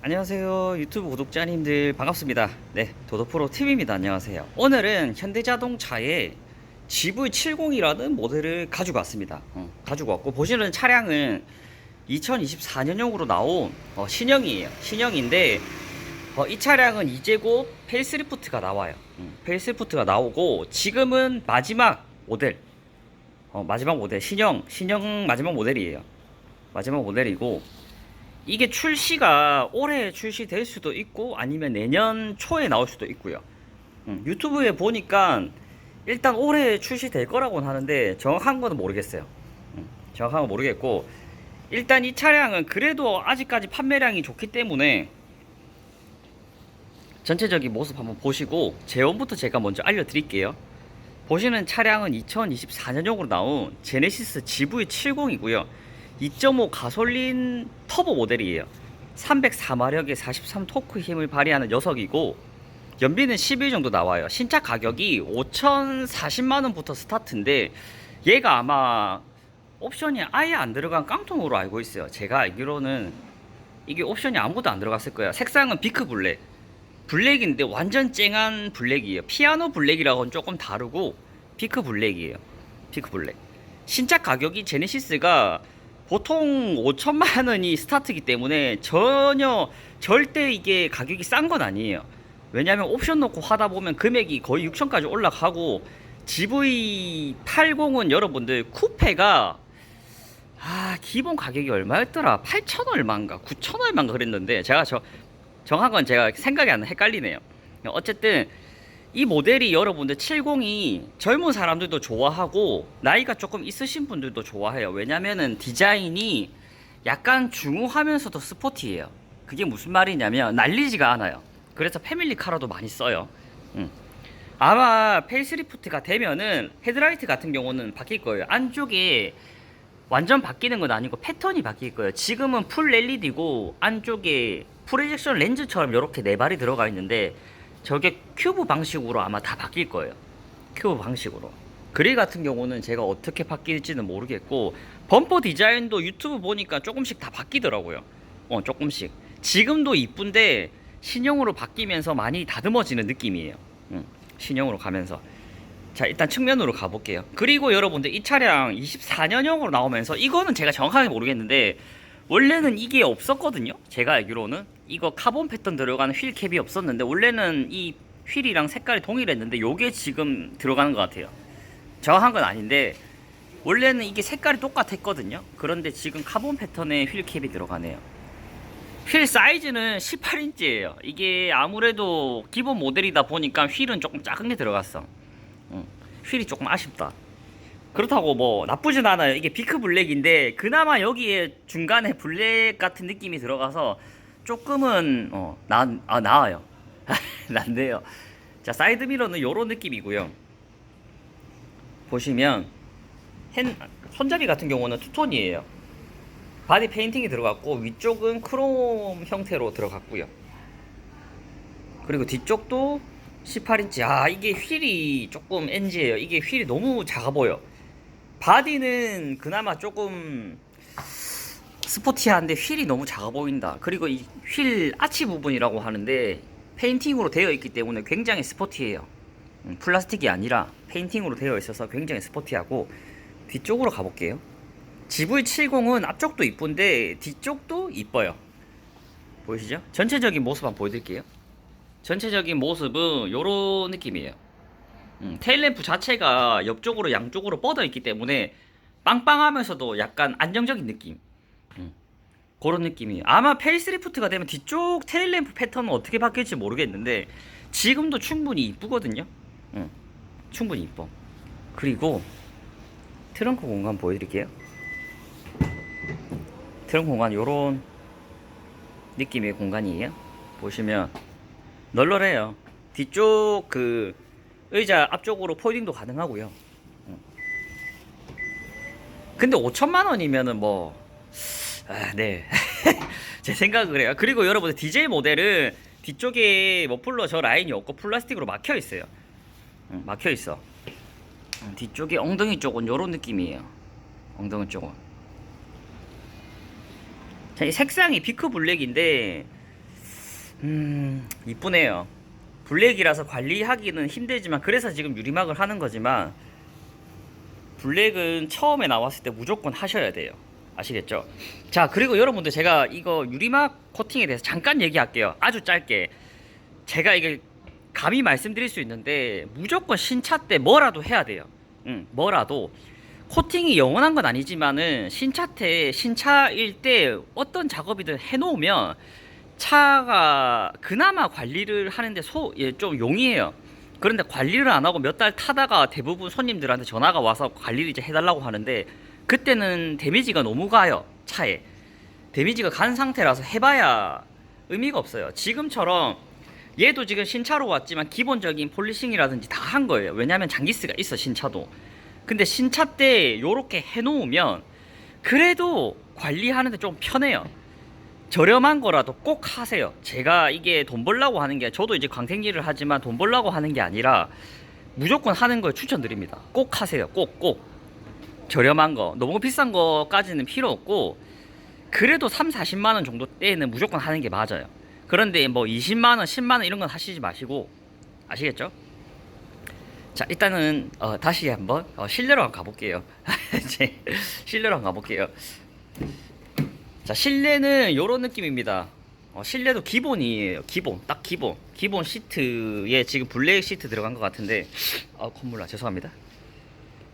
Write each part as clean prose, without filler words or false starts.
안녕하세요 유튜브 구독자님들 반갑습니다. 네, 도도프로 팀입니다. 안녕하세요. 오늘은 현대자동차의 GV70이라는 모델을 가지고 왔습니다. 가지고 왔고, 보시는 차량은 2024년형으로 나온 신형이에요. 신형인데 이 차량은 이제 곧 페이스리프트가 나와요. 페이스리프트가 나오고 지금은 마지막 모델, 마지막 모델, 신형 마지막 모델이에요. 마지막 모델이고, 이게 출시가 올해 출시될 수도 있고 아니면 내년 초에 나올 수도 있고요. 유튜브에 보니까 일단 올해 출시될 거라고는 하는데 정확한 거는 모르겠어요. 정확한 건 모르겠고, 일단 이 차량은 그래도 아직까지 판매량이 좋기 때문에 전체적인 모습 한번 보시고 제원부터 제가 먼저 알려드릴게요. 보시는 차량은 2024년형으로 나온 제네시스 GV70이고요. 2.5 가솔린 터보 모델이에요. 304마력의 43토크 힘을 발휘하는 녀석이고, 연비는 11 정도 나와요. 신차 가격이 5,040만원부터 스타트인데 얘가 아마 옵션이 아예 안 들어간 깡통으로 알고 있어요. 제가 알기로는 이게 옵션이 아무것도 안 들어갔을 거예요. 색상은 비크 블랙, 블랙인데 완전 쨍한 블랙이에요. 피아노 블랙이라고는 조금 다르고 비크 블랙이에요. 비크 블랙. 신차 가격이 제네시스가 보통 5천만 원이 스타트이기 때문에 절대 이게 가격이 싼 건 아니에요. 왜냐면 옵션 넣고 하다 보면 금액이 거의 6천까지 올라가고, GV80은 여러분들 쿠페가 기본 가격이 얼마였더라? 8천 얼마인가 9천 얼마인가 그랬는데 제가 정한 건 제가 생각이 안 나, 헷갈리네요. 어쨌든 이 모델이 여러분들 70이 젊은 사람들도 좋아하고 나이가 조금 있으신 분들도 좋아해요. 왜냐면은 디자인이 약간 중후하면서도 스포티해요. 그게 무슨 말이냐면 날리지가 않아요. 그래서 패밀리카로도 많이 써요. 아마 페이스리프트가 되면은 헤드라이트 같은 경우는 바뀔 거예요. 안쪽에 완전 바뀌는 건 아니고 패턴이 바뀔 거예요. 지금은 풀 LED고 안쪽에 프로젝션 렌즈처럼 이렇게 네 발이 들어가 있는데 저게 큐브 방식으로 아마 다 바뀔 거예요. 큐브 방식으로. 그릴 같은 경우는 제가 어떻게 바뀔지는 모르겠고, 범퍼 디자인도 유튜브 보니까 조금씩 다 바뀌더라고요. 조금씩. 지금도 이쁜데 신형으로 바뀌면서 많이 다듬어지는 느낌이에요. 신형으로 가면서. 자, 일단 측면으로 가볼게요. 그리고 여러분들 이 차량 24년형으로 나오면서, 이거는 제가 정확하게 모르겠는데 원래는 이게 없었거든요. 제가 알기로는 이거 카본 패턴 들어가는 휠 캡이 없었는데, 원래는 이 휠이랑 색깔이 동일했는데 요게 지금 들어가는 것 같아요. 정확한 건 아닌데 원래는 이게 색깔이 똑같았거든요. 그런데 지금 카본 패턴의 휠 캡이 들어가네요. 휠 사이즈는 18인치예요 이게 아무래도 기본 모델이다 보니까 휠은 조금 작은 게 들어갔어. 휠이 조금 아쉽다. 그렇다고 뭐 나쁘진 않아요. 이게 비크 블랙인데 그나마 여기에 중간에 블랙 같은 느낌이 들어가서 조금은 나아요. 난데요. 자, 사이드 미러는 요런 느낌이고요. 보시면 손잡이 같은 경우는 투톤이에요. 바디 페인팅이 들어갔고 위쪽은 크롬 형태로 들어갔고요. 그리고 뒤쪽도 18인치. 이게 휠이 조금 NG예요. 이게 휠이 너무 작아 보여. 바디는 그나마 조금 스포티한데 휠이 너무 작아 보인다. 그리고 이 휠 아치 부분이라고 하는데 페인팅으로 되어 있기 때문에 굉장히 스포티해요. 플라스틱이 아니라 페인팅으로 되어 있어서 굉장히 스포티하고. 뒤쪽으로 가볼게요. GV70은 앞쪽도 이쁜데 뒤쪽도 이뻐요. 보이시죠? 전체적인 모습 한번 보여드릴게요. 전체적인 모습은 요런 느낌이에요. 테일램프 자체가 옆쪽으로 양쪽으로 뻗어 있기 때문에 빵빵하면서도 약간 안정적인 느낌. 그런 느낌이에요. 아마 페이스리프트가 되면 뒤쪽 테일램프 패턴은 어떻게 바뀔지 모르겠는데 지금도 충분히 이쁘거든요. 충분히 이뻐. 그리고 트렁크 공간 보여드릴게요. 트렁크 공간 요런 느낌의 공간이에요. 보시면 널널해요. 뒤쪽 그 의자 앞쪽으로 폴딩도 가능하고요. 근데 5천만 원이면은 네. 제 생각은 그래요. 그리고 여러분들 DJ 모델은 뒤쪽에 머플러 저 라인이 없고 플라스틱으로 막혀 있어요. 막혀 있어. 뒤쪽에 엉덩이 쪽은 요런 느낌이에요. 엉덩이 쪽은. 자, 이 색상이 비크 블랙인데 이쁘네요. 블랙이라서 관리하기는 힘들지만 그래서 지금 유리막을 하는 거지만 블랙은 처음에 나왔을 때 무조건 하셔야 돼요. 아시겠죠? 자, 그리고 여러분들 제가 이거 유리막 코팅에 대해서 잠깐 얘기할게요. 아주 짧게. 제가 이게 감히 말씀드릴 수 있는데 무조건 신차 때 뭐라도 해야 돼요. 뭐라도. 코팅이 영원한 건 아니지만은 신차일 때 어떤 작업이든 해놓으면 차가 그나마 관리를 하는데 좀 용이해요. 그런데 관리를 안 하고 몇 달 타다가 대부분 손님들한테 전화가 와서 관리를 이제 해달라고 하는데 그때는 데미지가 너무 가요. 차에 데미지가 간 상태라서 해봐야 의미가 없어요. 지금처럼 얘도 지금 신차로 왔지만 기본적인 폴리싱이라든지 다 한 거예요. 왜냐면 장기스가 있어 신차도. 근데 신차 때 요렇게 해놓으면 그래도 관리하는데 좀 편해요. 저렴한 거라도 꼭 하세요. 제가 이게 돈 벌라고 하는 게, 저도 이제 광택일을 하지만 돈 벌라고 하는 게 아니라 무조건 하는 걸 추천드립니다. 꼭 하세요. 꼭. 저렴한 거, 너무 비싼 거까지는 필요 없고 그래도 3, 40만 원 정도 때는 무조건 하는 게 맞아요. 그런데 뭐 20만 원, 10만 원 이런 건 하시지 마시고, 아시겠죠? 자, 일단은 다시 한번 실내로 한번 가볼게요. 실내로 한번 가볼게요. 자, 실내는 요런 느낌입니다. 실내도 기본이에요. 딱 기본 시트에 지금 블랙 시트 들어간 것 같은데 콧물나, 죄송합니다.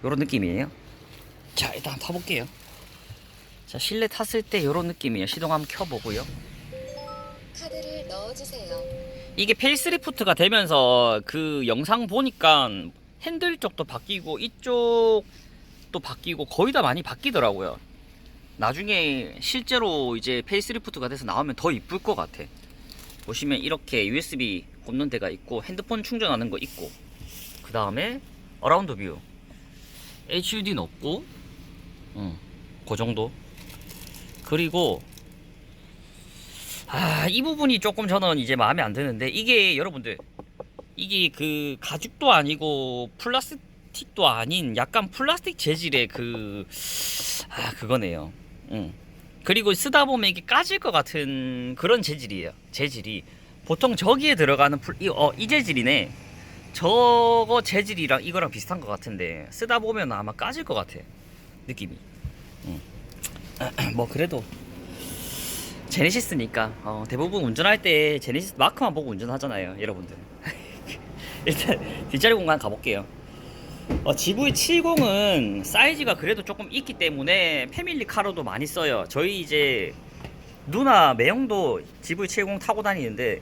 요런 느낌이에요. 자, 일단 한번 타볼게요. 자, 실내 탔을 때 요런 느낌이에요. 시동 한번 켜보고요. 카드를 넣어주세요. 이게 페이스리프트가 되면서 그 영상 보니까 핸들 쪽도 바뀌고 이쪽도 바뀌고 거의 다 많이 바뀌더라고요. 나중에 실제로 이제 페이스리프트가 돼서 나오면 더 이쁠 것 같아. 보시면 이렇게 USB 꼽는 데가 있고 핸드폰 충전하는 거 있고, 그 다음에 어라운드 뷰 HUD는 없고 그 정도. 그리고 이 부분이 조금 저는 이제 마음에 안 드는데, 이게 여러분들 이게 그 가죽도 아니고 플라스틱도 아닌 약간 플라스틱 재질의 그거네요. 그리고 쓰다 보면 이게 까질 것 같은 그런 재질이에요. 재질이 보통 저기에 들어가는 이 재질이네. 저거 재질이랑 이거랑 비슷한 것 같은데 쓰다 보면 아마 까질 것 같아, 느낌이. 뭐 그래도 제네시스니까 대부분 운전할 때 제네시스 마크만 보고 운전하잖아요, 여러분들. 일단 뒷자리 공간 가볼게요. GV70은 사이즈가 그래도 조금 있기 때문에 패밀리카로도 많이 써요. 저희 이제 누나 매형도 GV70 타고 다니는데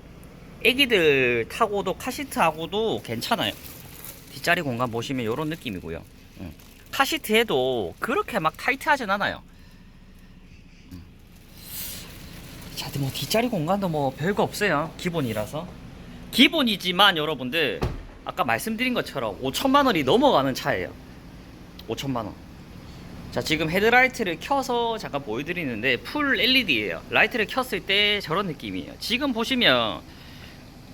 애기들 타고도 카시트하고도 괜찮아요. 뒷자리 공간 보시면 이런 느낌이고요. 카시트에도 그렇게 막 타이트하진 않아요. 자, 뭐 뒷자리 공간도 뭐 별거 없어요. 기본이라서. 기본이지만 여러분들 아까 말씀드린 것처럼 5천만 원이 넘어가는 차예요. 5천만 원. 자, 지금 헤드라이트를 켜서 잠깐 보여드리는데 풀 LED예요. 라이트를 켰을 때 저런 느낌이에요. 지금 보시면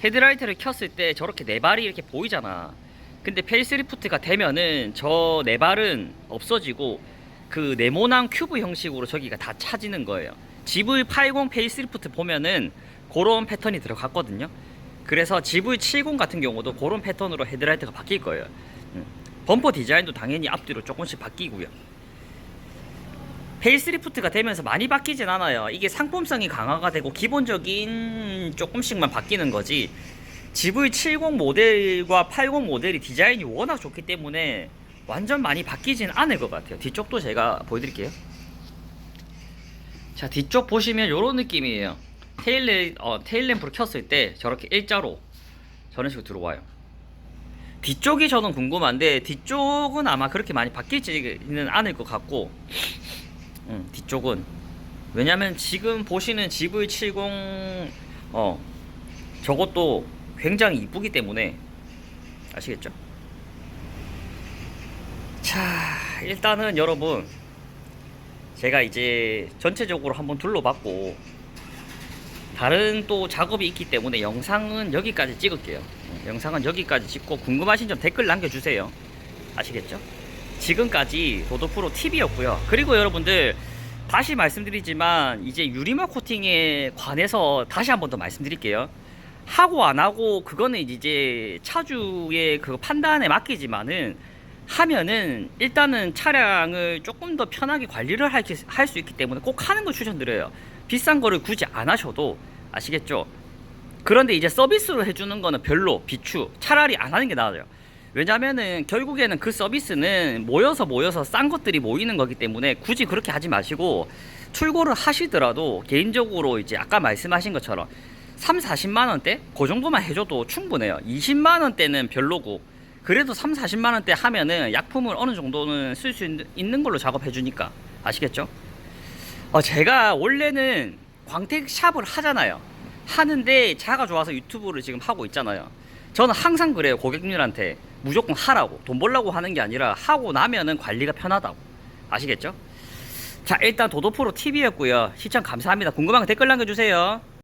헤드라이트를 켰을 때 저렇게 네 발이 이렇게 보이잖아. 근데 페이스리프트가 되면은 저 네 발은 없어지고 그 네모난 큐브 형식으로 저기가 다 차지는 거예요. GV80 페이스리프트 보면은 그런 패턴이 들어갔거든요. 그래서 GV70 같은 경우도 그런 패턴으로 헤드라이트가 바뀔 거예요. 범퍼 디자인도 당연히 앞뒤로 조금씩 바뀌고요. 페이스리프트가 되면서 많이 바뀌진 않아요. 이게 상품성이 강화가 되고 기본적인 조금씩만 바뀌는 거지, GV70 모델과 80 모델이 디자인이 워낙 좋기 때문에 완전 많이 바뀌진 않을 것 같아요. 뒤쪽도 제가 보여드릴게요. 자, 뒤쪽 보시면 이런 느낌이에요. 테일램프를 켰을 때 저렇게 일자로 저런 식으로 들어와요. 뒤쪽이 저는 궁금한데 뒤쪽은 아마 그렇게 많이 바뀌지는 않을 것 같고, 뒤쪽은 왜냐면 지금 보시는 GV70 저것도 굉장히 이쁘기 때문에, 아시겠죠? 자, 일단은 여러분 제가 이제 전체적으로 한번 둘러봤고 다른 또 작업이 있기 때문에 영상은 여기까지 찍을게요. 영상은 여기까지 찍고 궁금하신 점 댓글 남겨주세요. 아시겠죠? 지금까지 도도프로 TV였고요. 그리고 여러분들 다시 말씀드리지만 이제 유리막 코팅에 관해서 다시 한 번 더 말씀드릴게요. 하고 안 하고 그거는 이제 차주의 그 판단에 맡기지만은 하면은 일단은 차량을 조금 더 편하게 관리를 할 수 있기 때문에 꼭 하는 걸 추천드려요. 비싼 거를 굳이 안 하셔도 아시겠죠? 그런데 이제 서비스로 해주는 거는 별로 비추 차라리 안 하는 게 나아요. 왜냐면은 결국에는 그 서비스는 모여서 싼 것들이 모이는 거기 때문에 굳이 그렇게 하지 마시고 출고를 하시더라도 개인적으로 이제 아까 말씀하신 것처럼 3, 40만 원대 그 정도만 해줘도 충분해요. 20만 원대는 별로고 그래도 3, 40만 원대 하면은 약품을 어느 정도는 쓸 수 있는 걸로 작업해 주니까 아시겠죠? 제가 원래는 광택 샵을 하잖아요. 하는데 차가 좋아서 유튜브를 지금 하고 있잖아요. 저는 항상 그래요. 고객님들한테 무조건 하라고, 돈 벌라고 하는 게 아니라 하고 나면은 관리가 편하다고. 아시겠죠? 자, 일단 도도프로 TV였고요. 시청 감사합니다. 궁금한 거 댓글 남겨주세요.